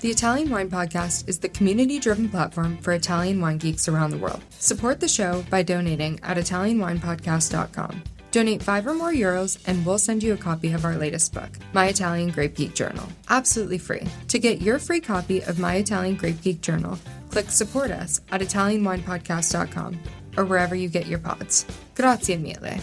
The Italian Wine Podcast is the community-driven platform for Italian wine geeks around the world. Support the show by donating at ItalianWinepodcast.com. Donate €5 or more and we'll send you a copy of our latest book, My Italian Grape Geek Journal, absolutely free. To get your free copy of My Italian Grape Geek Journal, click Support Us at ItalianWinepodcast.com or wherever you get your pods. Grazie mille.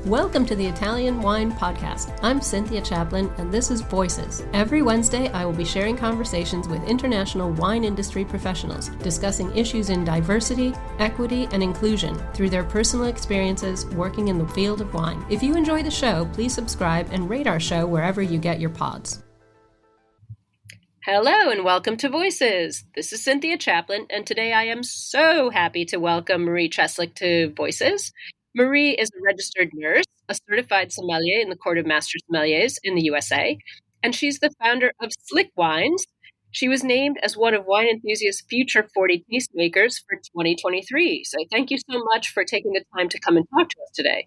Welcome to the Italian Wine Podcast. I'm Cynthia Chaplin, and this is Voices. Every Wednesday, I will be sharing conversations with international wine industry professionals, discussing issues in diversity, equity, and inclusion through their personal experiences working in the field of wine. If you enjoy the show, please subscribe and rate our show wherever you get your pods. Hello, and welcome to Voices. This is Cynthia Chaplin, and today I am so happy to welcome Marie Cheslik to Voices. Marie is a registered nurse, a certified sommelier in the Court of Master Sommeliers in the USA, and she's the founder of Slik Wines. She was named as one of Wine Enthusiast's Future 40 Tastemakers for 2023. So thank you so much for taking the time to come and talk to us today.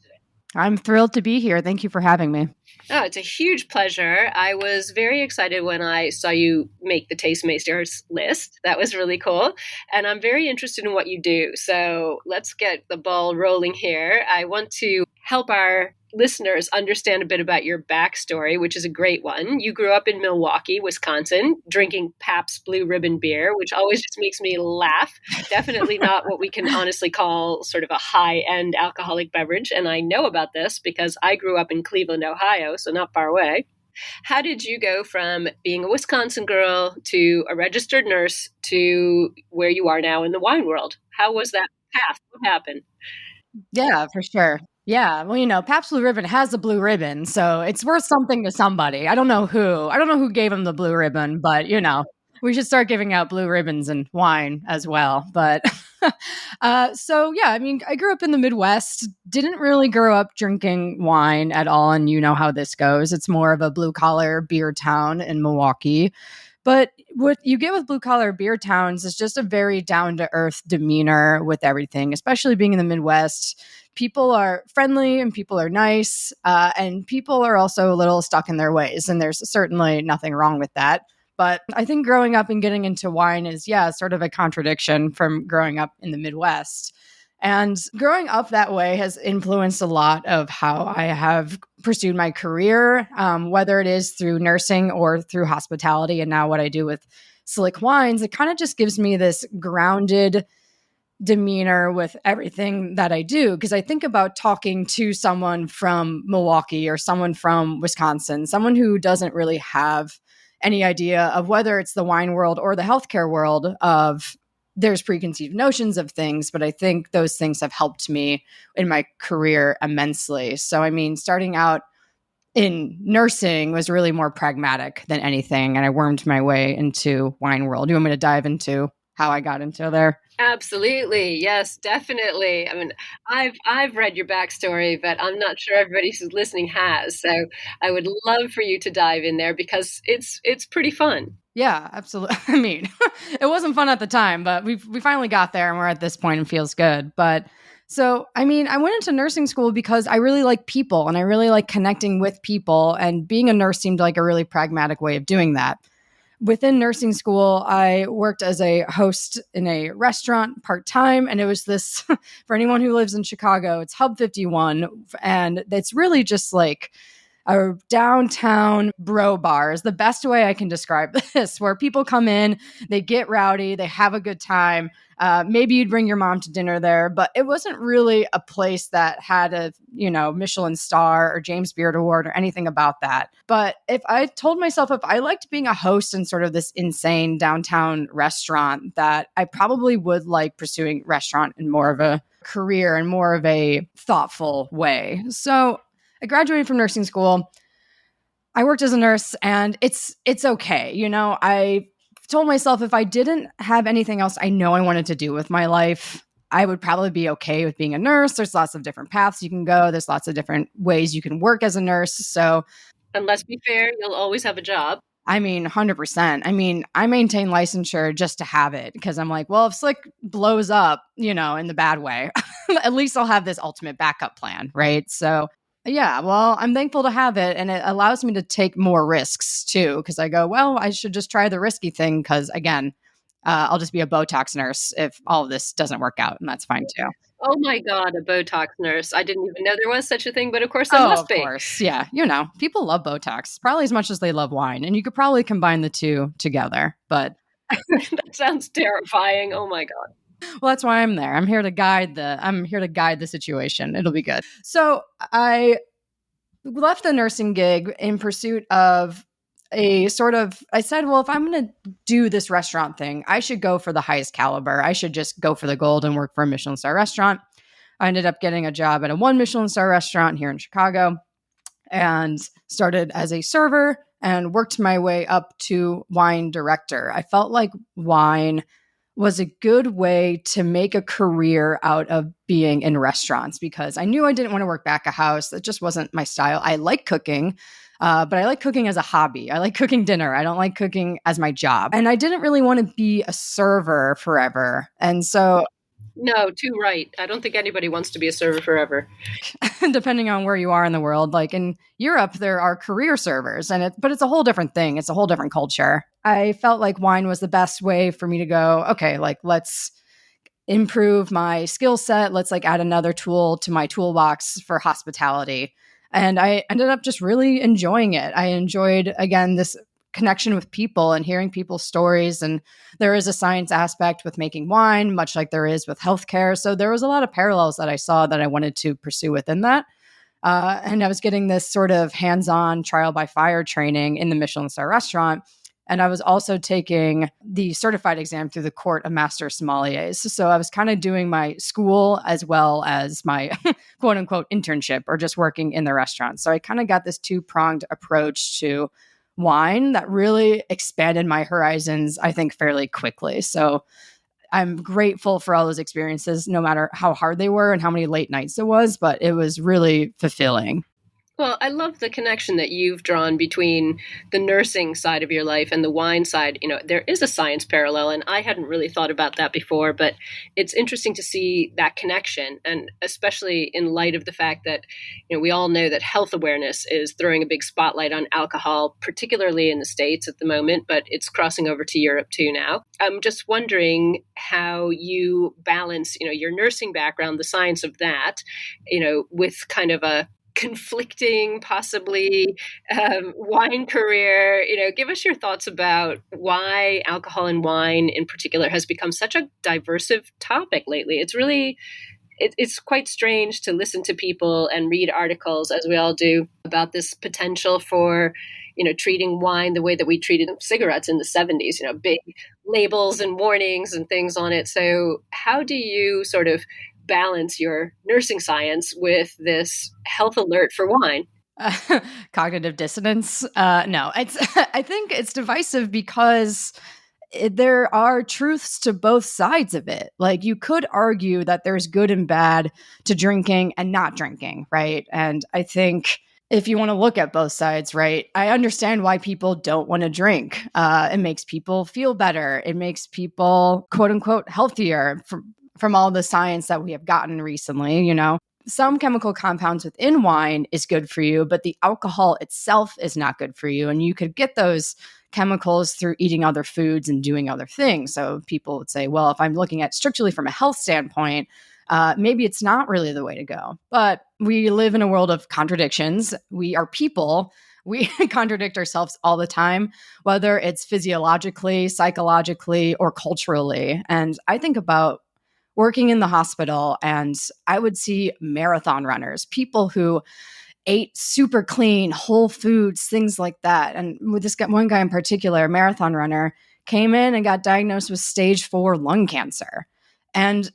I'm thrilled to be here. Thank you for having me. Oh, it's a huge pleasure. I was very excited when I saw you make the Tastemakers list. That was really cool. And I'm very interested in what you do. So let's get the ball rolling here. I want to help our listeners understand a bit about your backstory, which is a great one. You grew up in Milwaukee, Wisconsin, drinking Pabst Blue Ribbon beer, which always just makes me laugh. Definitely not what we can honestly call sort of a high-end alcoholic beverage. And I know about this because I grew up in Cleveland, Ohio, so not far away. How did you go from being a Wisconsin girl to a registered nurse to where you are now in the wine world? How was that path? What happened? Yeah, for sure. Yeah. Well, Pabst Blue Ribbon has a blue ribbon, so it's worth something to somebody. I don't know who gave him the blue ribbon, but we should start giving out blue ribbons and wine as well. But I grew up in the Midwest, didn't really grow up drinking wine at all. And you know how this goes. It's more of a blue collar beer town in Milwaukee. But what you get with blue collar beer towns is just a very down to earth demeanor with everything, especially being in the Midwest. People are friendly and people are nice, and people are also a little stuck in their ways. And there's certainly nothing wrong with that. But I think growing up and getting into wine is, sort of a contradiction from growing up in the Midwest. And growing up that way has influenced a lot of how I have pursued my career, whether it is through nursing or through hospitality. And now what I do with Slik Wines, it kind of just gives me this grounded demeanor with everything that I do. Because I think about talking to someone from Milwaukee or someone from Wisconsin, someone who doesn't really have any idea of whether it's the wine world or the healthcare world of there's preconceived notions of things, but I think those things have helped me in my career immensely. So, starting out in nursing was really more pragmatic than anything. And I wormed my way into wine world. Do you want me to dive into how I got into there? Absolutely. Yes, definitely. I've read your backstory, but I'm not sure everybody who's listening has. So I would love for you to dive in there because it's pretty fun. Yeah, absolutely. It wasn't fun at the time, but we finally got there and we're at this point and feels good. But so, I went into nursing school because I really like people and I really like connecting with people, and being a nurse seemed like a really pragmatic way of doing that. Within nursing school, I worked as a host in a restaurant part-time, and it was this, for anyone who lives in Chicago, it's Hub 51, and it's really just like a downtown bro bar is the best way I can describe this, where people come in, they get rowdy, they have a good time. Maybe you'd bring your mom to dinner there, but it wasn't really a place that had a, Michelin star or James Beard Award or anything about that. But if I told myself if I liked being a host in sort of this insane downtown restaurant, that I probably would like pursuing restaurant in more of a career and more of a thoughtful way. So I graduated from nursing school. I worked as a nurse, and it's okay. I told myself if I didn't have anything else I know I wanted to do with my life, I would probably be okay with being a nurse. There's lots of different paths you can go. There's lots of different ways you can work as a nurse. So, and let's be fair, you'll always have a job. I mean, 100%. I mean, I maintain licensure just to have it because I'm like, well, if Slik blows up, in the bad way, at least I'll have this ultimate backup plan, right? So, yeah, well, I'm thankful to have it. And it allows me to take more risks too because I go, well, I should just try the risky thing because, again, I'll just be a Botox nurse if all of this doesn't work out. And that's fine too. Oh my God, a Botox nurse. I didn't even know there was such a thing, but of course there Oh, must of be. course. Yeah. People love Botox probably as much as they love wine. And you could probably combine the two together. But That sounds terrifying. Oh my God. well, that's why I'm there. I'm here to guide the situation. It'll be good. So I left the nursing gig in pursuit of I said, well, if I'm going to do this restaurant thing, I should go for the highest caliber. I should just go for the gold and work for a Michelin star restaurant. I ended up getting a job at a 1 Michelin star restaurant here in Chicago and started as a server and worked my way up to wine director. I felt like wine was a good way to make a career out of being in restaurants because I knew I didn't want to work back of house. That just wasn't my style. I like cooking, but I like cooking as a hobby. I like cooking dinner. I don't like cooking as my job. And I didn't really want to be a server forever. And so No, too right. I don't think anybody wants to be a server forever. depending on where you are in the world, like in Europe, there are career servers, but it's a whole different thing. It's a whole different culture. I felt like wine was the best way for me to go, okay, like let's improve my skill set. Let's like add another tool to my toolbox for hospitality. And I ended up just really enjoying it. I enjoyed, again, this connection with people and hearing people's stories. And there is a science aspect with making wine, much like there is with healthcare. So there was a lot of parallels that I saw that I wanted to pursue within that. And I was getting this sort of hands-on trial by fire training in the Michelin star restaurant. And I was also taking the certified exam through the Court of Master Sommeliers. So I was kind of doing my school as well as my quote unquote internship or just working in the restaurant. So I kind of got this two-pronged approach to wine that really expanded my horizons, I think, fairly quickly. So I'm grateful for all those experiences, no matter how hard they were and how many late nights it was, but it was really fulfilling. Well, I love the connection that you've drawn between the nursing side of your life and the wine side. There is a science parallel, and I hadn't really thought about that before, but it's interesting to see that connection, and especially in light of the fact that, we all know that health awareness is throwing a big spotlight on alcohol, particularly in the States at the moment, but it's crossing over to Europe too now. I'm just wondering how you balance, your nursing background, the science of that, with kind of a conflicting, possibly wine career. Give us your thoughts about why alcohol and wine in particular has become such a diverse topic lately. It's really, it's quite strange to listen to people and read articles, as we all do, about this potential for, treating wine the way that we treated cigarettes in the 70s, big labels and warnings and things on it. So how do you sort of balance your nursing science with this health alert for wine? Cognitive dissonance. No, I think it's divisive because there are truths to both sides of it. Like you could argue that there's good and bad to drinking and not drinking, right? And I think if you want to look at both sides, right, I understand why people don't want to drink. It makes people feel better. It makes people, quote unquote, healthier from all the science that we have gotten recently. Some chemical compounds within wine is good for you, but the alcohol itself is not good for you. And you could get those chemicals through eating other foods and doing other things. So people would say, well, if I'm looking at strictly from a health standpoint, maybe it's not really the way to go. But we live in a world of contradictions. We are people. We contradict ourselves all the time, whether it's physiologically, psychologically, or culturally. And I think about working in the hospital, and I would see marathon runners, people who ate super clean, whole foods, things like that. And with one guy in particular, a marathon runner, came in and got diagnosed with stage 4 lung cancer. And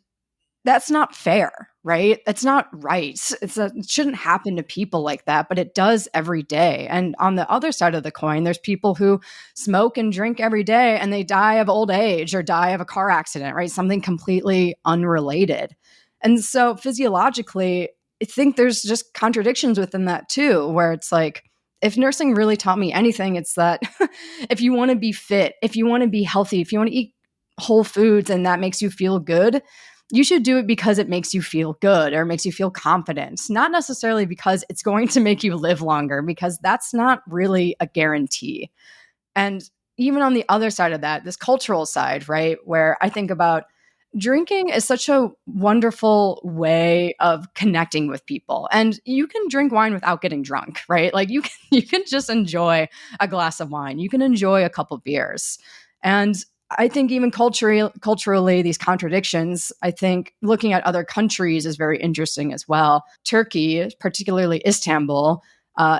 that's not fair, right? That's not right. It shouldn't happen to people like that, but it does every day. And on the other side of the coin, there's people who smoke and drink every day and they die of old age or die of a car accident, right? Something completely unrelated. And so physiologically, I think there's just contradictions within that too, where it's like, if nursing really taught me anything, it's that if you want to be fit, if you want to be healthy, if you want to eat whole foods and that makes you feel good, you should do it because it makes you feel good or makes you feel confident, not necessarily because it's going to make you live longer, because that's not really a guarantee. And even on the other side of that, this cultural side, right, where I think about drinking is such a wonderful way of connecting with people. And you can drink wine without getting drunk, right? Like you can just enjoy a glass of wine. You can enjoy a couple beers. And I think even culturally, these contradictions, I think looking at other countries is very interesting as well. Turkey, particularly Istanbul,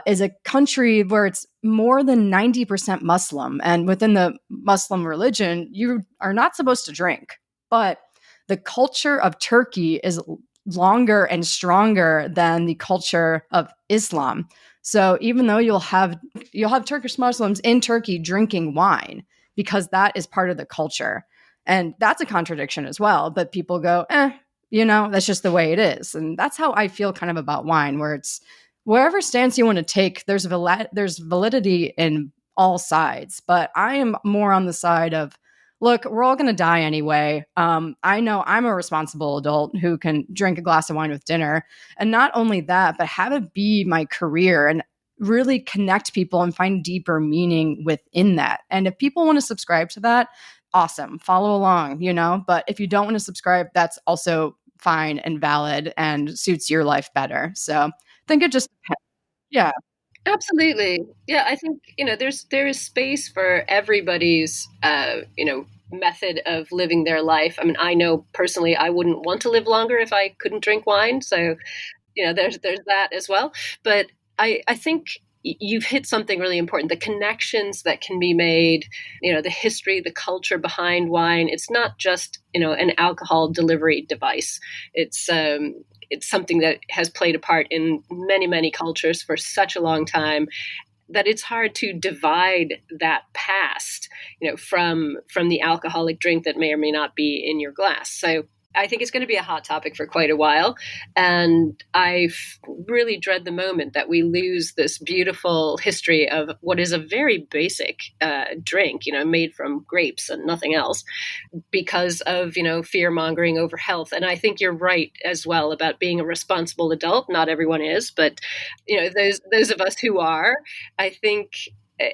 is a country where it's more than 90% Muslim. And within the Muslim religion, you are not supposed to drink. But the culture of Turkey is longer and stronger than the culture of Islam. So even though you'll have Turkish Muslims in Turkey drinking wine, because that is part of the culture. And that's a contradiction as well. But people go, that's just the way it is. And that's how I feel kind of about wine, where it's wherever stance you want to take, there's validity in all sides. But I am more on the side of, look, we're all going to die anyway. I know I'm a responsible adult who can drink a glass of wine with dinner. And not only that, but have it be my career and really connect people and find deeper meaning within that. And if people want to subscribe to that, awesome, follow along, but if you don't want to subscribe, that's also fine and valid and suits your life better. So I think it just depends. Yeah. Absolutely. Yeah, I think, there is space for everybody's, method of living their life. I mean, I know personally I wouldn't want to live longer if I couldn't drink wine. So, there's that as well. But I think you've hit something really important, the connections that can be made, the history, the culture behind wine. It's not just, an alcohol delivery device. It's something that has played a part in many, many cultures for such a long time that it's hard to divide that past, from the alcoholic drink that may or may not be in your glass. So I think it's going to be a hot topic for quite a while. And I really dread the moment that we lose this beautiful history of what is a very basic drink, made from grapes and nothing else, because of, fear mongering over health. And I think you're right as well about being a responsible adult. Not everyone is, but, those of us who are, I think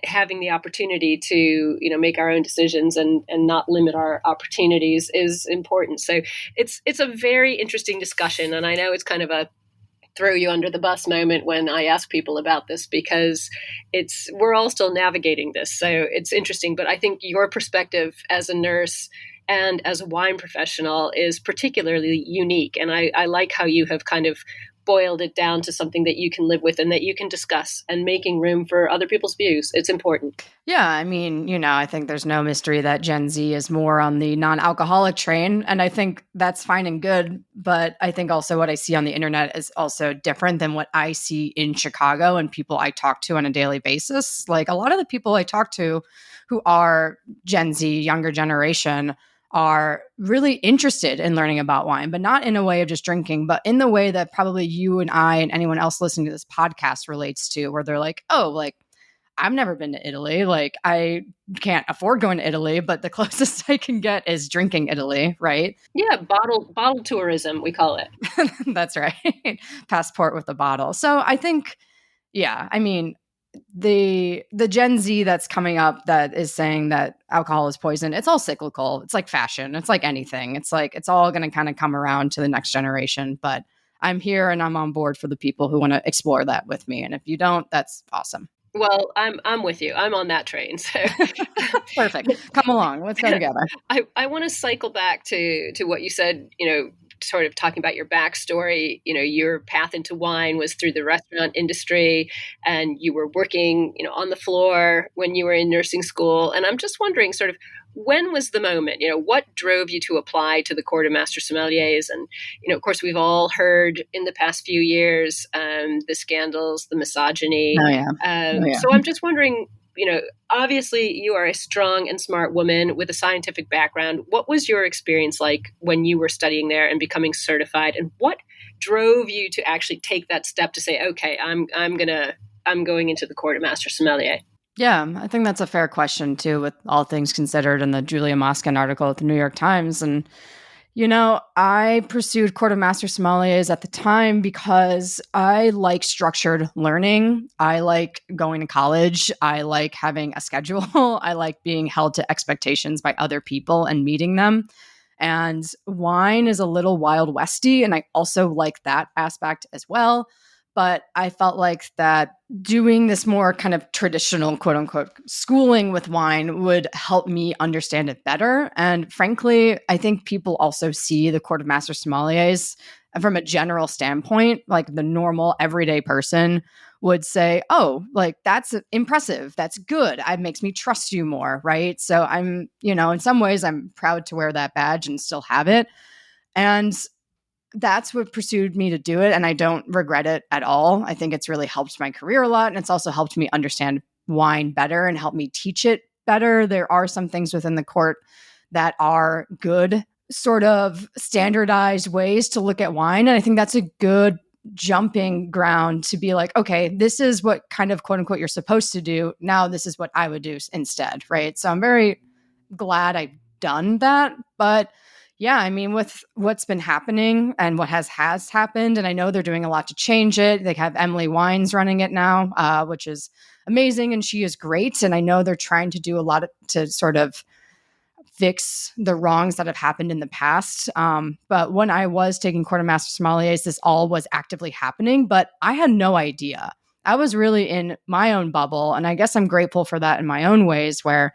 having the opportunity to, make our own decisions and not limit our opportunities is important. So it's a very interesting discussion. And I know it's kind of a throw you under the bus moment when I ask people about this, because we're all still navigating this. So it's interesting, but I think your perspective as a nurse and as a wine professional is particularly unique. And I like how you have kind of boiled it down to something that you can live with and that you can discuss, and making room for other people's views. It's important. Yeah. I mean, I think there's no mystery that Gen Z is more on the non-alcoholic train. And I think that's fine and good. But I think also what I see on the internet is also different than what I see in Chicago and people I talk to on a daily basis. Like a lot of the people I talk to who are Gen Z, younger generation, are really interested in learning about wine, but not in a way of just drinking, but in the way that probably you and I and anyone else listening to this podcast relates to, where they're like, oh, like, I've never been to Italy. Like, I can't afford going to Italy, but the closest I can get is drinking Italy, right? Yeah, bottle tourism, we call it. That's right. Passport with a bottle. So I think, yeah, I mean, the Gen Z that's coming up that is saying that alcohol is poison, it's all cyclical. It's like fashion. It's like anything. It's like it's all going to kind of come around to the next generation. But I'm here and I'm on board for the people who want to explore that with me. And if you don't, that's awesome. Well, I'm with you. I'm on that train. So perfect. Come along. Let's go together. I want to cycle back to what you said, sort of talking about your backstory. Your path into wine was through the restaurant industry, and you were working, on the floor when you were in nursing school. And I'm just wondering, sort of, when was the moment? What drove you to apply to the Court of Master Sommeliers? And, of course, we've all heard in the past few years the scandals, the misogyny. Oh, yeah. So I'm just wondering, obviously you are a strong and smart woman with a scientific background. What was your experience like when you were studying there and becoming certified? And what drove you to actually take that step to say, okay, I'm going to I'm going into the Court of Master Sommelier? Yeah, I think that's a fair question too, with all things considered in the Julia Moskin article at the New York Times. And, I pursued Court of Master Sommeliers at the time because I like structured learning. I like going to college. I like having a schedule. I like being held to expectations by other people and meeting them. And wine is a little Wild Westy, and I also like that aspect as well. But I felt like that doing this more kind of traditional, quote unquote, schooling with wine would help me understand it better. And frankly, I think people also see the Court of Master Sommeliers from a general standpoint, like the normal everyday person would say, oh, like that's impressive. That's good. It makes me trust you more. Right. So I'm, in some ways, I'm proud to wear that badge and still have it. And that's what pursued me to do it. And I don't regret it at all. I think it's really helped my career a lot. And it's also helped me understand wine better and help me teach it better. There are some things within the court that are good, sort of standardized ways to look at wine. And I think that's a good jumping ground to be like, okay, this is what kind of quote unquote you're supposed to do. Now this is what I would do instead. Right. So I'm very glad I've done that. But yeah, I mean, with what's been happening and what has happened, and I know they're doing a lot to change it. They have Emily Wines running it now, which is amazing, and she is great. And I know they're trying to do a lot to sort of fix the wrongs that have happened in the past. But when I was taking Court of Master Sommeliers, this all was actively happening, but I had no idea. I was really in my own bubble, and I guess I'm grateful for that in my own ways, where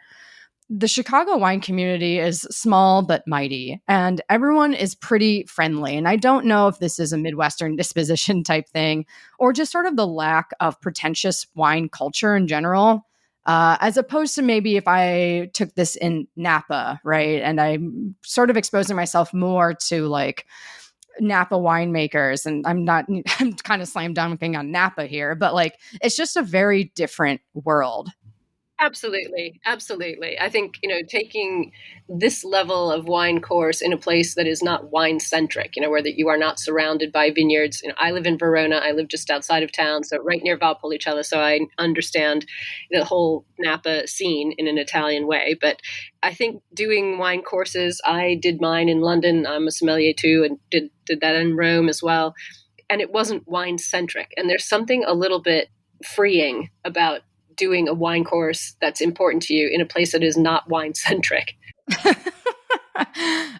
the Chicago wine community is small but mighty, and everyone is pretty friendly. And I don't know if this is a Midwestern disposition type thing or just sort of the lack of pretentious wine culture in general, as opposed to maybe if I took this in Napa, right? And I'm sort of exposing myself more to like Napa winemakers. And I'm kind of slam dunking on Napa here, but like it's just a very different world. Absolutely. Absolutely. I think, taking this level of wine course in a place that is not wine centric, where that you are not surrounded by vineyards. I live in Verona. I live just outside of town, so right near Valpolicella. So I understand the whole Napa scene in an Italian way. But I think doing wine courses, I did mine in London. I'm a sommelier too, and did that in Rome as well. And it wasn't wine centric. And there's something a little bit freeing about doing a wine course that's important to you in a place that is not wine centric.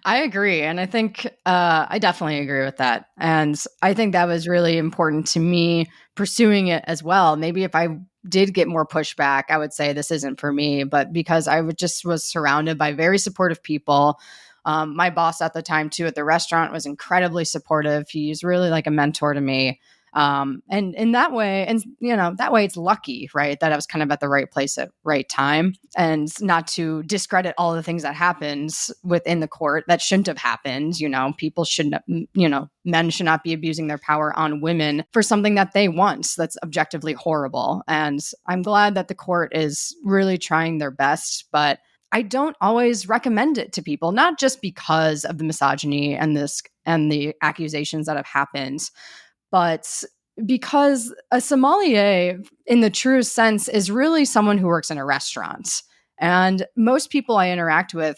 I agree. And I think I definitely agree with that. And I think that was really important to me pursuing it as well. Maybe if I did get more pushback, I would say this isn't for me, but because I just was surrounded by very supportive people. My boss at the time too, at the restaurant, was incredibly supportive. He's really like a mentor to me. And in that way, that way it's lucky, right? That I was kind of at the right place at right time, and not to discredit all the things that happened within the court that shouldn't have happened. People shouldn't, men should not be abusing their power on women for something that they want. That's objectively horrible. And I'm glad that the court is really trying their best, but I don't always recommend it to people, not just because of the misogyny and the accusations that have happened, but because a sommelier, in the true sense, is really someone who works in a restaurant. And most people I interact with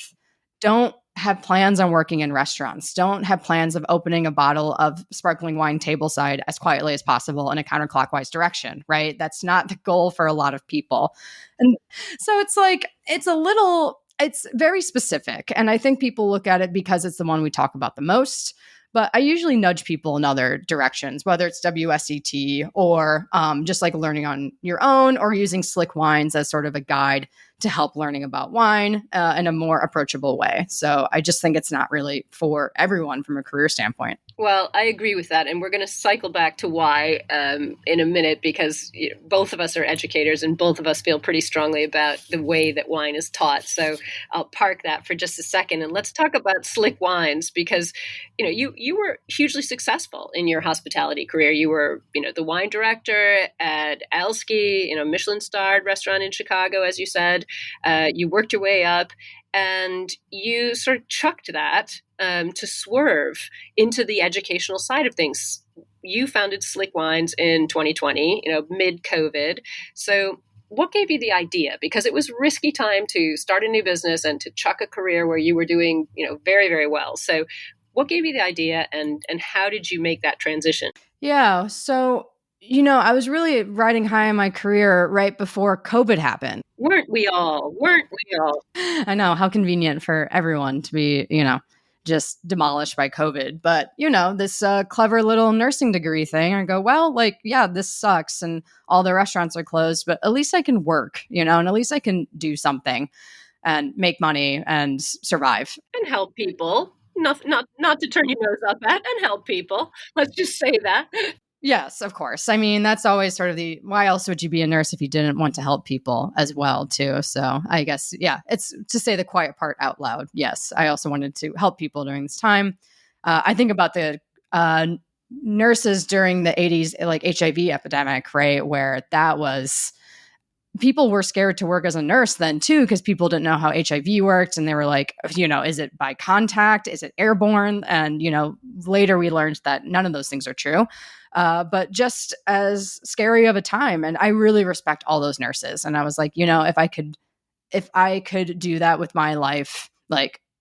don't have plans on working in restaurants, don't have plans of opening a bottle of sparkling wine tableside as quietly as possible in a counterclockwise direction, right? That's not the goal for a lot of people. And so it's like, it's very specific. And I think people look at it because it's the one we talk about the most. But I usually nudge people in other directions, whether it's WSET or just like learning on your own, or using Slik Wines as sort of a guide to help learning about wine in a more approachable way. So I just think it's not really for everyone from a career standpoint. Well, I agree with that. And we're going to cycle back to why in a minute, because both of us are educators and both of us feel pretty strongly about the way that wine is taught. So I'll park that for just a second. And let's talk about Slik Wines, because, you were hugely successful in your hospitality career. You were, the wine director at Alski, Michelin-starred restaurant in Chicago, as you said. You worked your way up, and you sort of chucked that to swerve into the educational side of things. you founded Slik Wines in 2020, mid-COVID. So what gave you the idea? Because it was a risky time to start a new business and to chuck a career where you were doing, very, very well. So what gave you the idea and how did you make that transition? Yeah. So, I was really riding high in my career right before COVID happened. Weren't we all? I know, how convenient for everyone to be, just demolished by COVID. But, this clever little nursing degree thing, I go, well, yeah, this sucks and all the restaurants are closed, but at least I can work, and at least I can do something and make money and survive. And help people. Not to turn your nose up at, and help people. Let's just say that. Yes, of course. I mean, that's always sort of why else would you be a nurse if you didn't want to help people as well, too? So I guess, yeah, it's to say the quiet part out loud. Yes, I also wanted to help people during this time. I think about the nurses during the 80s, like HIV epidemic, right? Where people were scared to work as a nurse then too, because people didn't know how HIV worked. And they were like, is it by contact? Is it airborne? And, later we learned that none of those things are true. But just as scary of a time. And I really respect all those nurses. And I was like, if I could do that with my life,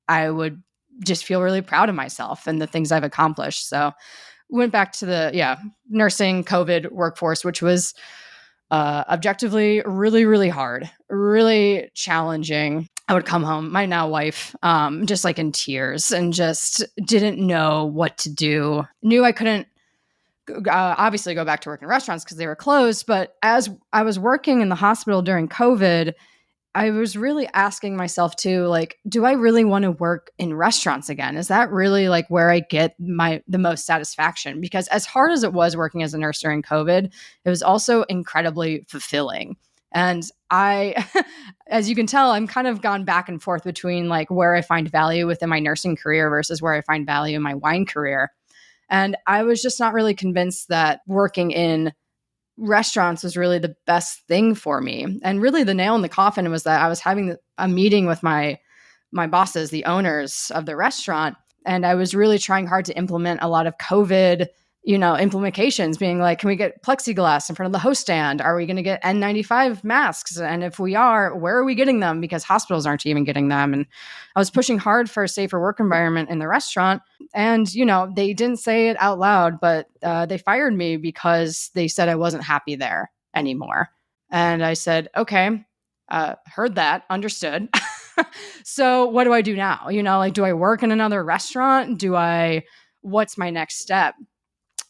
I would just feel really proud of myself and the things I've accomplished. So went back to the nursing COVID workforce, which was objectively really, really hard, really challenging. I would come home, my now wife, just in tears and just didn't know what to do. Knew I couldn't obviously go back to work in restaurants because they were closed. But as I was working in the hospital during COVID, I was really asking myself too, do I really want to work in restaurants again? Is that really where I get the most satisfaction? Because as hard as it was working as a nurse during COVID, it was also incredibly fulfilling. And I, as you can tell, I'm kind of gone back and forth between where I find value within my nursing career versus where I find value in my wine career. And I was just not really convinced that working in restaurants was really the best thing for me. And really the nail in the coffin was that I was having a meeting with my bosses, the owners of the restaurant. And I was really trying hard to implement a lot of COVID, implementations, being like, can we get plexiglass in front of the host stand? Are we going to get N95 masks? And if we are, where are we getting them? Because hospitals aren't even getting them. And I was pushing hard for a safer work environment in the restaurant. And, they didn't say it out loud, but they fired me because they said I wasn't happy there anymore. And I said, okay, heard that, understood. So what do I do now? Do I work in another restaurant? What's my next step?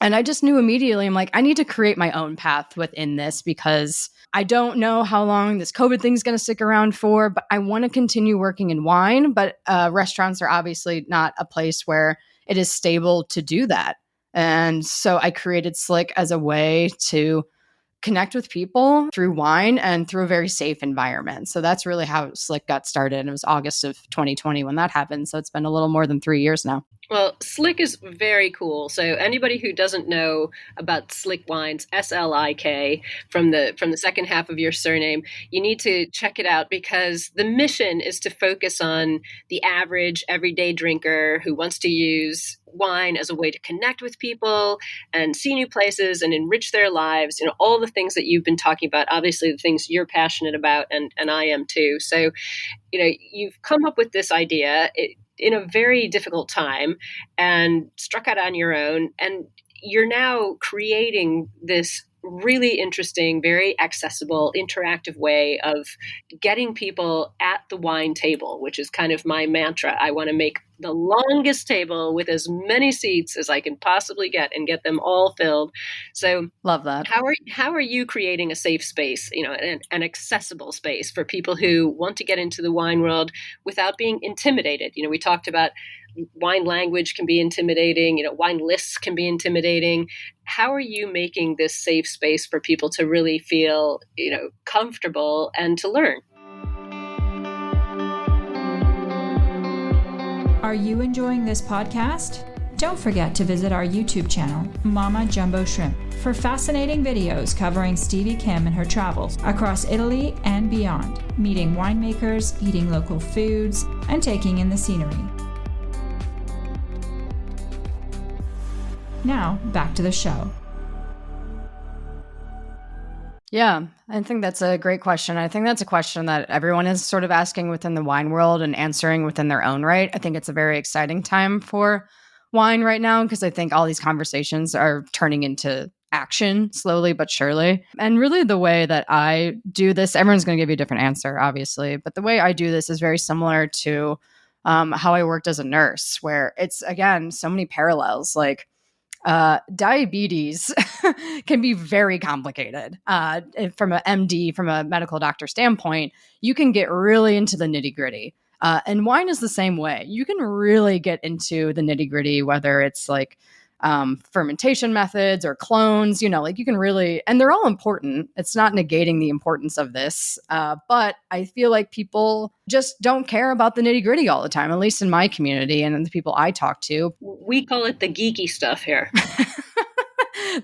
And I just knew immediately, I'm like, I need to create my own path within this because I don't know how long this COVID thing is going to stick around for, but I want to continue working in wine. But restaurants are obviously not a place where it is stable to do that. And so I created Slik as a way to connect with people through wine and through a very safe environment. So that's really how Slik got started. It was August of 2020 when that happened. So it's been a little more than 3 years now. Well, Slik is very cool. So anybody who doesn't know about Slik Wines, SLIK, from the second half of your surname, you need to check it out because the mission is to focus on the average everyday drinker who wants to use wine as a way to connect with people and see new places and enrich their lives. All the things that you've been talking about, obviously the things you're passionate about and I am too. So, you've come up with this idea in a very difficult time and struck out on your own. And you're now creating this really interesting, very accessible, interactive way of getting people at the wine table, which is kind of my mantra. I want to make the longest table with as many seats as I can possibly get and get them all filled. So love that. How are you creating a safe space, an accessible space for people who want to get into the wine world without being intimidated? We talked about wine language can be intimidating, wine lists can be intimidating. How are you making this safe space for people to really feel, comfortable and to learn? Are you enjoying this podcast? Don't forget to visit our YouTube channel, Mama Jumbo Shrimp, for fascinating videos covering Stevie Kim and her travels across Italy and beyond, meeting winemakers, eating local foods, and taking in the scenery. Now, back to the show. Yeah, I think that's a great question. I think that's a question that everyone is sort of asking within the wine world and answering within their own right. I think it's a very exciting time for wine right now because I think all these conversations are turning into action slowly but surely. And really, the way that I do this, everyone's going to give you a different answer, obviously, but the way I do this is very similar to how I worked as a nurse, where it's, again, so many parallels. Like, diabetes can be very complicated. From an MD, from a medical doctor standpoint, you can get really into the nitty gritty. And wine is the same way. You can really get into the nitty gritty, whether it's like fermentation methods or clones, like you can really, and they're all important. It's not negating the importance of this. But I feel like people just don't care about the nitty gritty all the time, at least in my community and the people I talk to. We call it the geeky stuff here.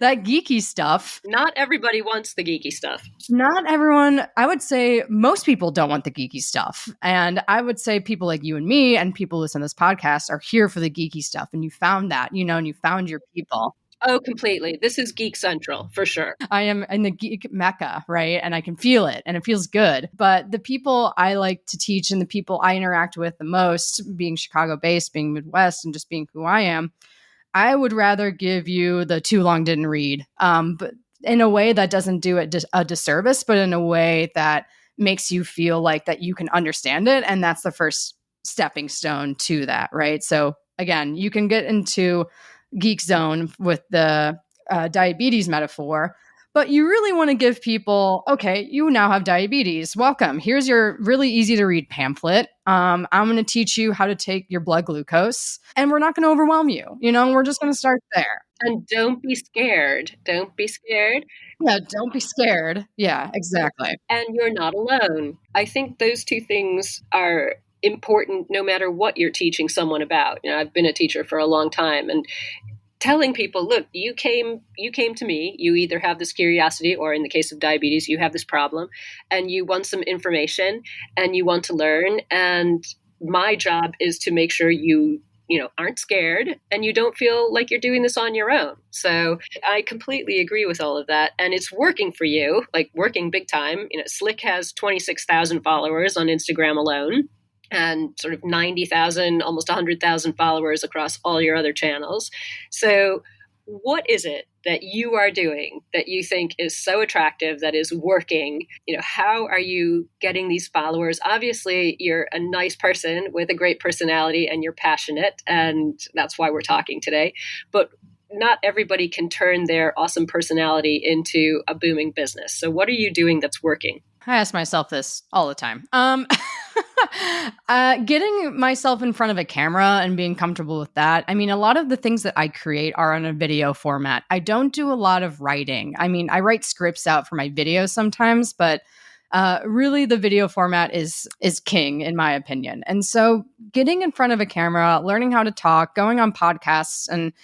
That geeky stuff. Not everybody wants the geeky stuff. Not everyone. I would say most people don't want the geeky stuff. And I would say people like you and me and people who listen to this podcast are here for the geeky stuff. And you found that, and you found your people. Oh, completely. This is Geek Central, for sure. I am in the geek mecca, right? And I can feel it and it feels good. But the people I like to teach and the people I interact with the most, being Chicago-based, being Midwest, and just being who I am, I would rather give you the too long didn't read, but in a way that doesn't do it a disservice, but in a way that makes you feel like that you can understand it. And that's the first stepping stone to that, right? So again, you can get into geek zone with the diabetes metaphor, but you really want to give people, okay, you now have diabetes. Welcome. Here's your really easy to read pamphlet. I'm going to teach you how to take your blood glucose, and we're not going to overwhelm you. We're just going to start there. And don't be scared. Don't be scared. Yeah, don't be scared. Yeah, exactly. And you're not alone. I think those two things are important no matter what you're teaching someone about. I've been a teacher for a long time, and telling people, look, you came to me, you either have this curiosity, or in the case of diabetes, you have this problem, and you want some information and you want to learn. And my job is to make sure you aren't scared and you don't feel like you're doing this on your own. So I completely agree with all of that. And it's working for you, like working big time. Slik has 26,000 followers on Instagram alone, and sort of 90,000, almost 100,000 followers across all your other channels. So what is it that you are doing that you think is so attractive, that is working? How are you getting these followers? Obviously, you're a nice person with a great personality and you're passionate, and that's why we're talking today. But not everybody can turn their awesome personality into a booming business. So what are you doing that's working? I ask myself this all the time. Getting myself in front of a camera and being comfortable with that. I mean, a lot of the things that I create are on a video format. I don't do a lot of writing. I mean, I write scripts out for my videos sometimes, but really the video format is king in my opinion. And so getting in front of a camera, learning how to talk, going on podcasts, and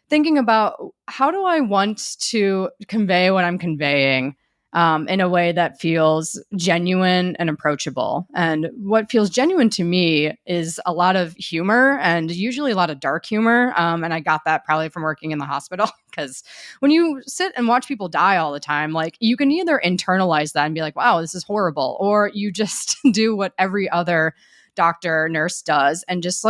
thinking about how do I want to convey what I'm conveying in a way that feels genuine and approachable. And what feels genuine to me is a lot of humor, and usually a lot of dark humor. And I got that probably from working in the hospital, because when you sit and watch people die all the time, like you can either internalize that and be like, wow, this is horrible, or you just do what every other doctor, nurse does, and just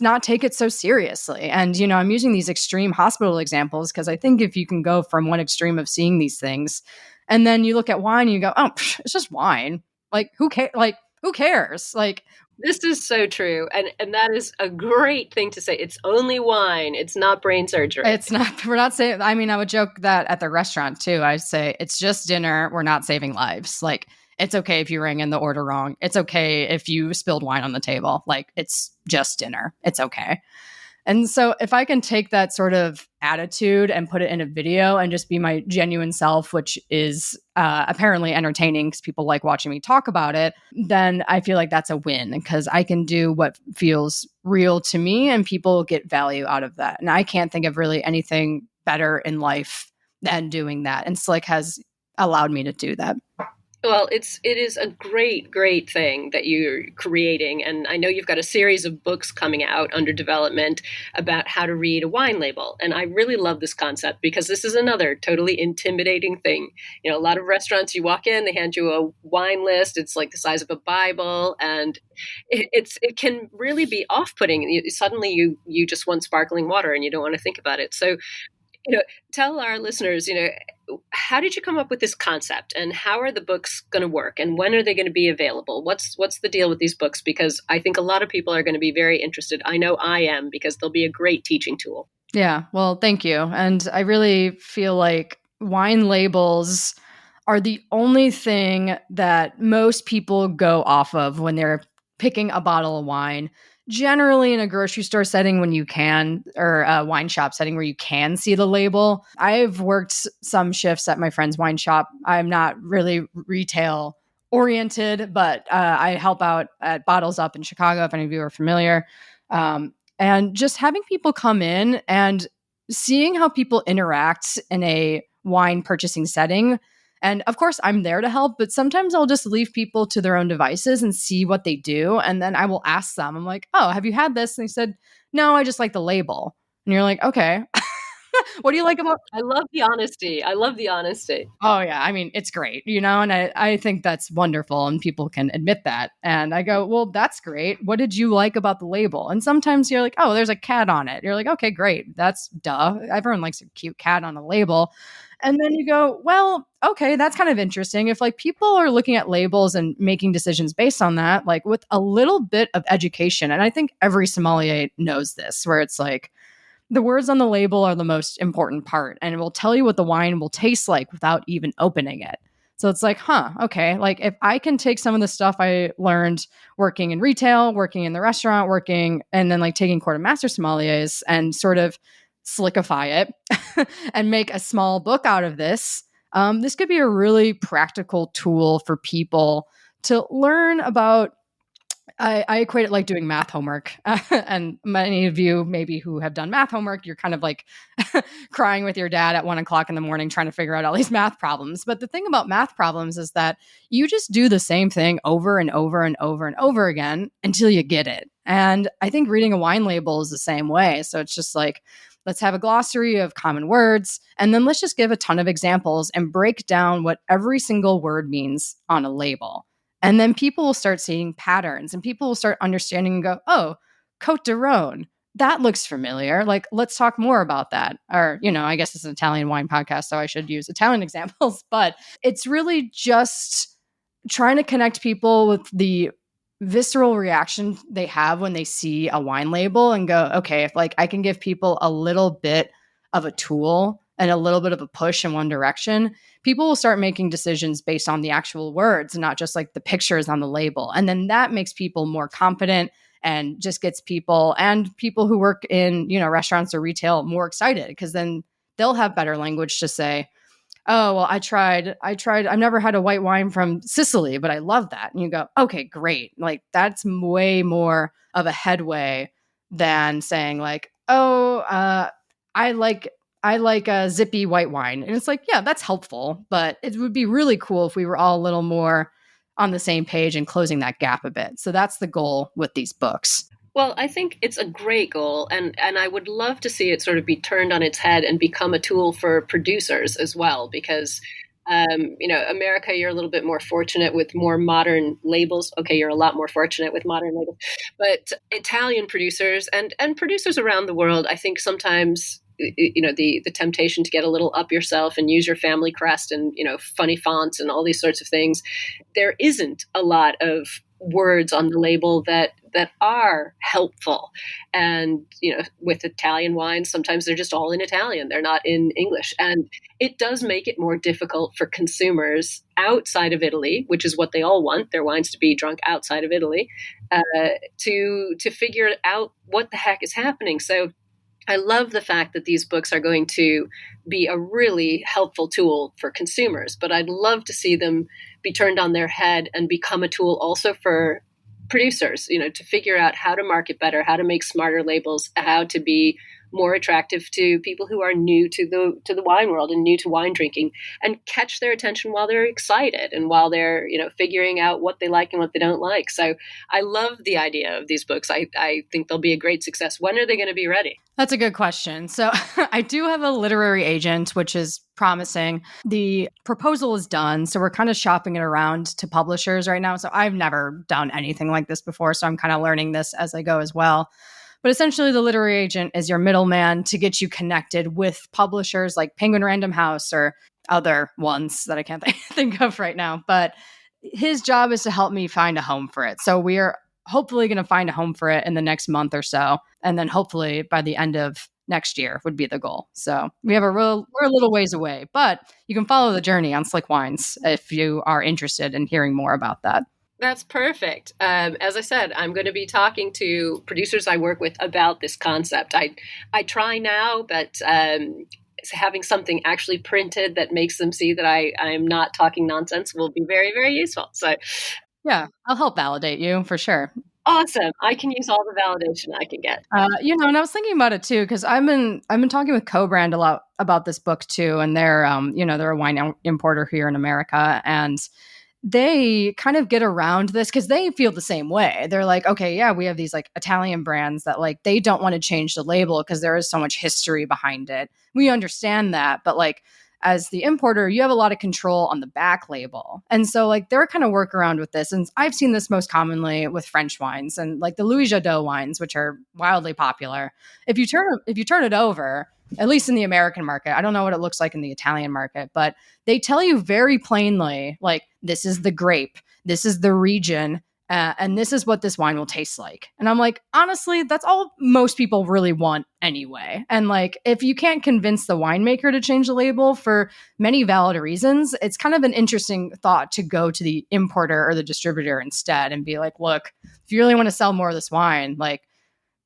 not take it so seriously. And, I'm using these extreme hospital examples because I think if you can go from one extreme of seeing these things, and then you look at wine and you go, oh, it's just wine. Like, who cares? Like, this is so true. And that is a great thing to say. It's only wine. It's not brain surgery. It's not, we're not saying, I mean, I would joke that at the restaurant too. I say, it's just dinner. We're not saving lives. Like, it's okay if you rang in the order wrong. It's okay if you spilled wine on the table. Like, it's just dinner. It's okay. And so if I can take that sort of attitude and put it in a video and just be my genuine self, which is apparently entertaining because people like watching me talk about it, then I feel like that's a win, because I can do what feels real to me and people get value out of that. And I can't think of really anything better in life than doing that. And Slik has allowed me to do that. Well, it is a great thing that you're creating, and I know you've got a series of books coming out under development about how to read a wine label. And I really love this concept because this is another totally intimidating thing. You know, a lot of restaurants, you walk in, they hand you a wine list. It's like the size of a Bible, and it can really be off-putting. Suddenly, you just want sparkling water, and you don't want to think about it. So, tell our listeners, how did you come up with this concept, and how are the books going to work, and when are they going to be available? What's the deal with these books? Because I think a lot of people are going to be very interested. I know I am, because they'll be a great teaching tool. Yeah, well, thank you. And I really feel like wine labels are the only thing that most people go off of when they're picking a bottle of wine. Generally, in a grocery store setting, when you can, or a wine shop setting where you can see the label. I've worked some shifts at my friend's wine shop. I'm not really retail oriented, but I help out at Bottles Up in Chicago, if any of you are familiar. And just having people come in and seeing how people interact in a wine purchasing setting. And of course, I'm there to help, but sometimes I'll just leave people to their own devices and see what they do. And then I will ask them, I'm like, oh, have you had this? And they said, no, I just like the label. And you're like, okay. What do you like about? I love the honesty. Oh yeah, I mean, it's great, and I think that's wonderful, and people can admit that. And I go, well, that's great. What did you like about the label? And sometimes you're like, oh, there's a cat on it. You're like, okay, great. That's duh. Everyone likes a cute cat on a label. And then you go, well, okay, that's kind of interesting. If like people are looking at labels and making decisions based on that, like with a little bit of education, and I think every sommelier knows this, where it's like, the words on the label are the most important part, and it will tell you what the wine will taste like without even opening it. So it's like, okay, like if I can take some of the stuff I learned working in retail, working in the restaurant, working, and then like taking Court of Master Sommeliers and sort of slickify it and make a small book out of this, this could be a really practical tool for people to learn about. I equate it like doing math homework. And many of you maybe who have done math homework, you're kind of like crying with your dad at 1:00 in the morning trying to figure out all these math problems. But the thing about math problems is that you just do the same thing over and over and over and over again until you get it. And I think reading a wine label is the same way. So it's just like, let's have a glossary of common words, and then let's just give a ton of examples and break down what every single word means on a label. And then people will start seeing patterns, and people will start understanding and go, oh, Côte de Rhône, that looks familiar. Like, let's talk more about that. Or, I guess it's an Italian wine podcast, so I should use Italian examples. But it's really just trying to connect people with the visceral reaction they have when they see a wine label and go, okay, if like I can give people a little bit of a tool and a little bit of a push in one direction, people will start making decisions based on the actual words and not just like the pictures on the label. And then that makes people more confident and just gets people and people who work in, restaurants or retail more excited, because then they'll have better language to say, oh, well, I've never had a white wine from Sicily, but I love that. And you go, okay, great. Like that's way more of a headway than saying like, oh, I like a zippy white wine. And it's like, yeah, that's helpful, but it would be really cool if we were all a little more on the same page and closing that gap a bit. So that's the goal with these books. Well, I think it's a great goal, and I would love to see it sort of be turned on its head and become a tool for producers as well, because America, you're a little bit more fortunate with more modern labels. Okay, you're a lot more fortunate with modern labels, but Italian producers and producers around the world, I think sometimes the temptation to get a little up yourself and use your family crest and funny fonts and all these sorts of things. There isn't a lot of words on the label that are helpful. And, with Italian wines, sometimes they're just all in Italian. They're not in English. And it does make it more difficult for consumers outside of Italy, which is what they all want, their wines to be drunk outside of Italy, to figure out what the heck is happening. So I love the fact that these books are going to be a really helpful tool for consumers, but I'd love to see them be turned on their head and become a tool also for producers, to figure out how to market better, how to make smarter labels, how to be more attractive to people who are new to the wine world and new to wine drinking, and catch their attention while they're excited and while they're, figuring out what they like and what they don't like. So I love the idea of these books. I think they'll be a great success. When are they going to be ready? That's a good question. So I do have a literary agent, which is promising. The proposal is done. So we're kind of shopping it around to publishers right now. So I've never done anything like this before. So I'm kind of learning this as I go as well. But essentially, the literary agent is your middleman to get you connected with publishers like Penguin Random House or other ones that I can't think of right now. But his job is to help me find a home for it. So we are hopefully going to find a home for it in the next month or so. And then hopefully by the end of next year would be the goal. So we're a little ways away, but you can follow the journey on Slik Wines if you are interested in hearing more about that. That's perfect. As I said, I'm going to be talking to producers I work with about this concept. I try now, but having something actually printed that makes them see that I'm not talking nonsense will be very, very useful. So yeah, I'll help validate you for sure. Awesome. I can use all the validation I can get. And I was thinking about it too, because I've been talking with Co-Brand a lot about this book too. And they're a wine importer here in America, and they kind of get around this because they feel the same way. They're like, okay, yeah, we have these like Italian brands that like, they don't want to change the label because there is so much history behind it. We understand that. But like, as the importer, you have a lot of control on the back label. And so like, they're kind of work around with this. And I've seen this most commonly with French wines and like the Louis Jadot wines, which are wildly popular. If you turn it over, at least in the American market, I don't know what it looks like in the Italian market, but they tell you very plainly, like, this is the grape, this is the region, and this is what this wine will taste like. And I'm like, honestly, that's all most people really want anyway. And like, if you can't convince the winemaker to change the label for many valid reasons, it's kind of an interesting thought to go to the importer or the distributor instead and be like, look, if you really want to sell more of this wine, like,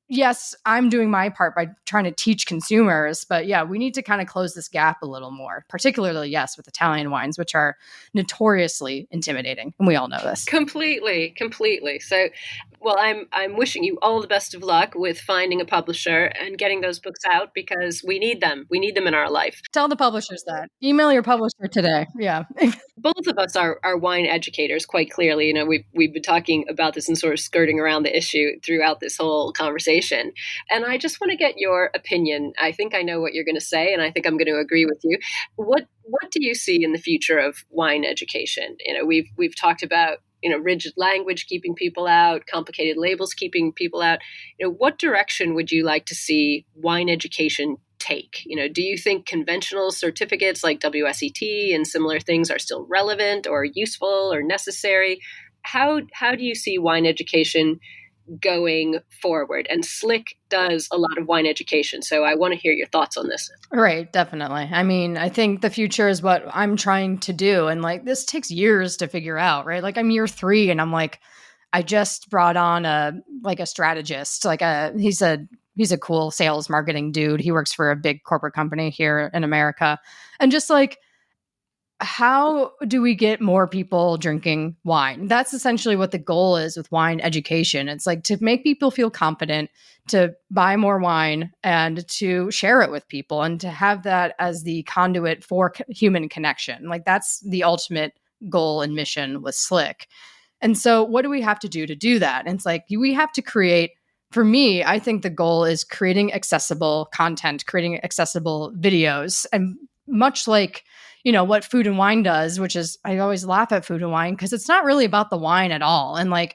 yes, I'm doing my part by trying to teach consumers, but yeah, we need to kind of close this gap a little more, particularly, yes, with Italian wines, which are notoriously intimidating. And we all know this. Completely. So, well, I'm wishing you all the best of luck with finding a publisher and getting those books out, because we need them. We need them in our life. Tell the publishers that. Email your publisher today. Yeah. Both of us are wine educators, quite clearly. We've been talking about this and sort of skirting around the issue throughout this whole conversation. And I just want to get your opinion. I think I know what you're going to say, and I think I'm going to agree with you. What do you see in the future of wine education? We've talked about rigid language keeping people out, complicated labels keeping people out. What direction would you like to see wine education take? Do you think conventional certificates like WSET and similar things are still relevant or useful or necessary? How do you see wine education going forward? And Slik does a lot of wine education, so I want to hear your thoughts on this. Right, definitely. I mean, I think the future is what I'm trying to do, and like this takes years to figure out, right? Like I'm year 3 and I'm like, I just brought on a strategist, he's a cool sales marketing dude. He works for a big corporate company here in America. And just like, how do we get more people drinking wine? That's essentially what the goal is with wine education. It's like to make people feel confident to buy more wine and to share it with people and to have that as the conduit for human connection. Like that's the ultimate goal and mission with Slik. And so what do we have to do that? And it's like, we have to create, for me, I think the goal is creating accessible content, creating accessible videos. And much like, what Food and Wine does, which is, I always laugh at Food and Wine because it's not really about the wine at all. And like,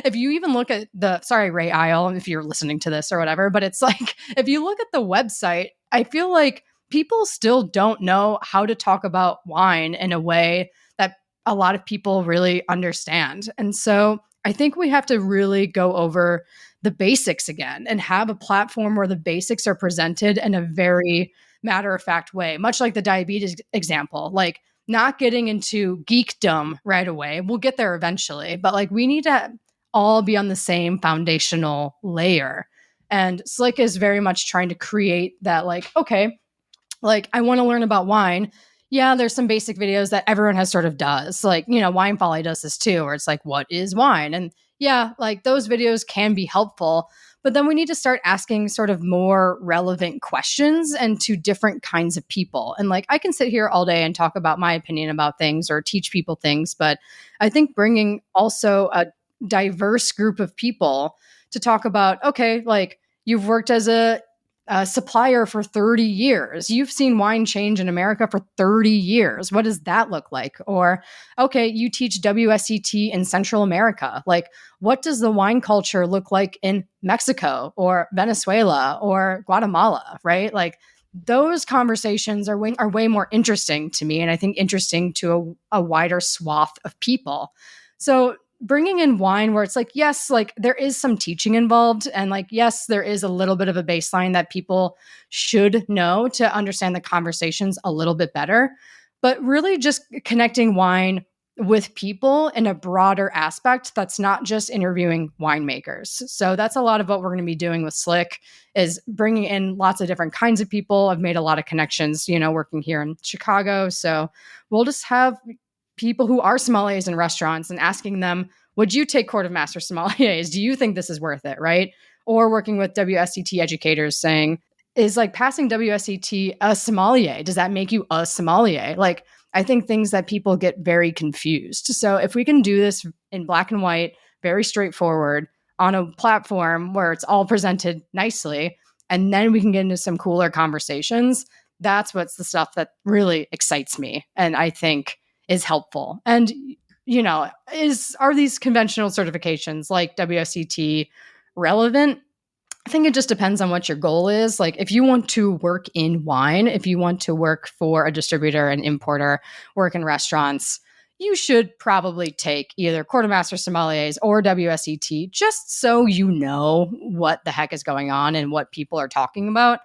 if you even look at sorry, Ray Isle, if you're listening to this or whatever, but it's like, if you look at the website, I feel like people still don't know how to talk about wine in a way that a lot of people really understand. And so I think we have to really go over the basics again and have a platform where the basics are presented in a very matter-of-fact way, much like the diabetes example, like not getting into geekdom right away. We'll get there eventually, but like we need to all be on the same foundational layer. And Slik is very much trying to create that, like, okay, like I want to learn about wine. Yeah, there's some basic videos that everyone has sort of does. Like, Wine Folly does this too, where it's like, what is wine? And yeah, like those videos can be helpful, but then we need to start asking sort of more relevant questions and to different kinds of people. And like, I can sit here all day and talk about my opinion about things or teach people things, but I think bringing also a diverse group of people to talk about, okay, like you've worked as a supplier for 30 years. You've seen wine change in America for 30 years. What does that look like? Or, okay, you teach WSET in Central America. Like, what does the wine culture look like in Mexico or Venezuela or Guatemala, right? Like, those conversations are way more interesting to me, and I think interesting to a wider swath of people. So bringing in wine where it's like, yes, like there is some teaching involved, and like, yes, there is a little bit of a baseline that people should know to understand the conversations a little bit better, but really just connecting wine with people in a broader aspect that's not just interviewing winemakers. So that's a lot of what we're going to be doing with Slik, is bringing in lots of different kinds of people. I've made a lot of connections, working here in Chicago. So we'll just have people who are sommeliers in restaurants and asking them, would you take Court of Master Sommeliers? Do you think this is worth it, right? Or working with WSET educators saying, is like passing WSET a sommelier? Does that make you a sommelier? Like, I think things that people get very confused. So if we can do this in black and white, very straightforward, on a platform where it's all presented nicely, and then we can get into some cooler conversations, that's what's the stuff that really excites me and I think is helpful. And, are these conventional certifications like WSET relevant? I think it just depends on what your goal is. Like, if you want to work in wine, if you want to work for a distributor, an importer, work in restaurants, you should probably take either Court of Master Sommeliers or WSET, just so you know what the heck is going on and what people are talking about.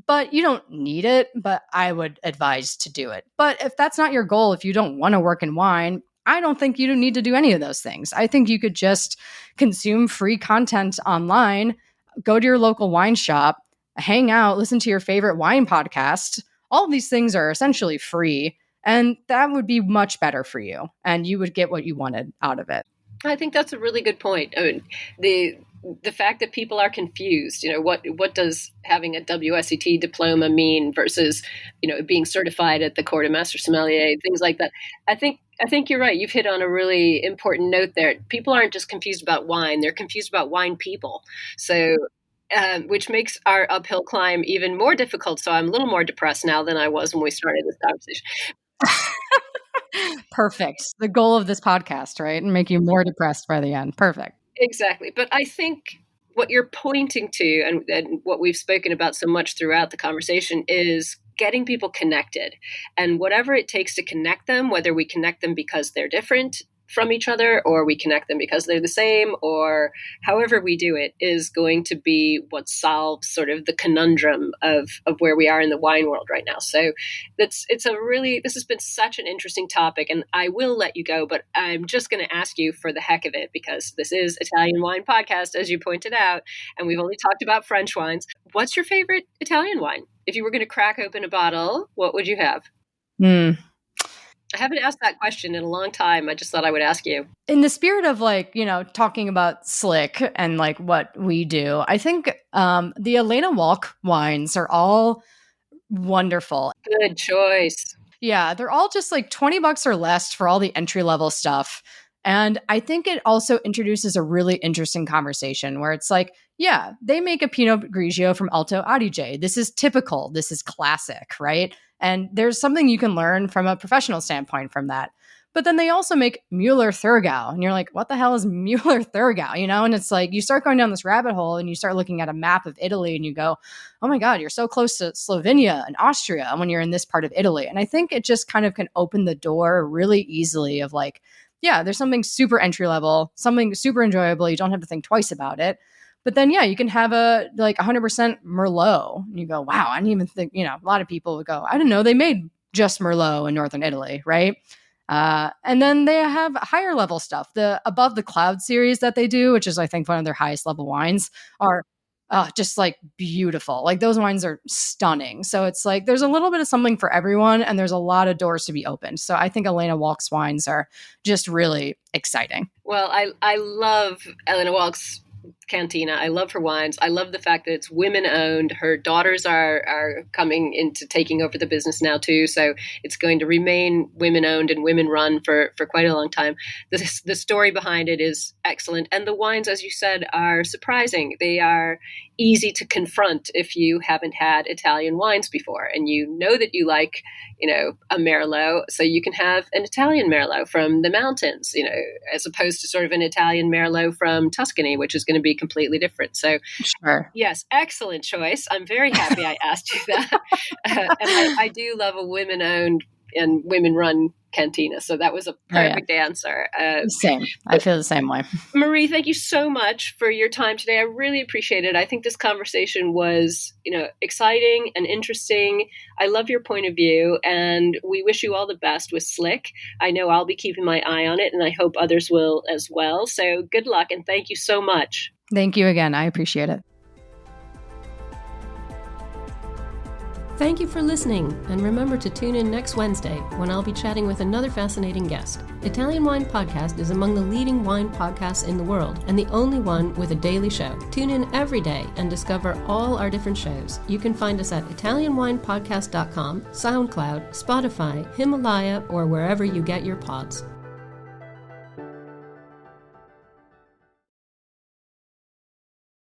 But you don't need it, but I would advise to do it. But if that's not your goal, if you don't want to work in wine, I don't think you don't need to do any of those things. I think you could just consume free content online, go to your local wine shop, hang out, listen to your favorite wine podcast. All of these things are essentially free, and that would be much better for you, and you would get what you wanted out of it. I think that's a really good point. I mean, the fact that people are confused, what does having a WSET diploma mean versus, being certified at the Court of Master Sommelier, things like that. I think you're right. You've hit on a really important note there. People aren't just confused about wine; they're confused about wine people. So, which makes our uphill climb even more difficult. So I'm a little more depressed now than I was when we started this conversation. Perfect. The goal of this podcast, right? And make you more depressed by the end. Perfect. Exactly. But I think what you're pointing to and what we've spoken about so much throughout the conversation is getting people connected. And whatever it takes to connect them, whether we connect them because they're different from each other or we connect them because they're the same, or however we do it, is going to be what solves sort of the conundrum of where we are in the wine world right now. So this has been such an interesting topic, and I will let you go, but I'm just going to ask you for the heck of it, because this is Italian Wine Podcast, as you pointed out, and we've only talked about French wines. What's your favorite Italian wine? If you were going to crack open a bottle, what would you have? I haven't asked that question in a long time. I just thought I would ask you. In the spirit of talking about Slik and like what we do, I think the Elena Walk wines are all wonderful. Good choice. Yeah, they're all just like $20 or less for all the entry level stuff. And I think it also introduces a really interesting conversation where it's like, yeah, they make a Pinot Grigio from Alto Adige. This is typical. This is classic, right? And there's something you can learn from a professional standpoint from that. But then they also make Müller-Thurgau. And you're like, what the hell is Müller-Thurgau? And it's like, you start going down this rabbit hole and you start looking at a map of Italy and you go, oh my God, you're so close to Slovenia and Austria when you're in this part of Italy. And I think it just kind of can open the door really easily of like, yeah, there's something super entry level, something super enjoyable. You don't have to think twice about it. But then, yeah, you can have a 100% Merlot. And you go, wow, I didn't even think, a lot of people would go, I didn't know they made just Merlot in Northern Italy, right? And then they have higher level stuff. The Above the Cloud series that they do, which is, I think, one of their highest level wines, are just like beautiful. Like those wines are stunning. So it's like there's a little bit of something for everyone, and there's a lot of doors to be opened. So I think Elena Walk's wines are just really exciting. Well, I love Elena Walk's Cantina. I love her wines. I love the fact that it's women owned. Her daughters are coming into taking over the business now too. So it's going to remain women owned and women run for quite a long time. The story behind it is excellent. And the wines, as you said, are surprising. They are easy to confront if you haven't had Italian wines before and you know that you like, a Merlot. So you can have an Italian Merlot from the mountains, as opposed to sort of an Italian Merlot from Tuscany, which is going to be completely different. So sure. Yes, excellent choice. I'm very happy I asked you that. And I do love a women-owned and women-run cantina. So that was a perfect answer. Same. I feel the same way. Marie, thank you so much for your time today. I really appreciate it. I think this conversation was, exciting and interesting. I love your point of view, and we wish you all the best with Slik. I know I'll be keeping my eye on it, and I hope others will as well. So good luck, and thank you so much. Thank you again. I appreciate it. Thank you for listening, and remember to tune in next Wednesday when I'll be chatting with another fascinating guest. Italian Wine Podcast is among the leading wine podcasts in the world and the only one with a daily show. Tune in every day and discover all our different shows. You can find us at ItalianWinePodcast.com, SoundCloud, Spotify, Himalaya, or wherever you get your pods.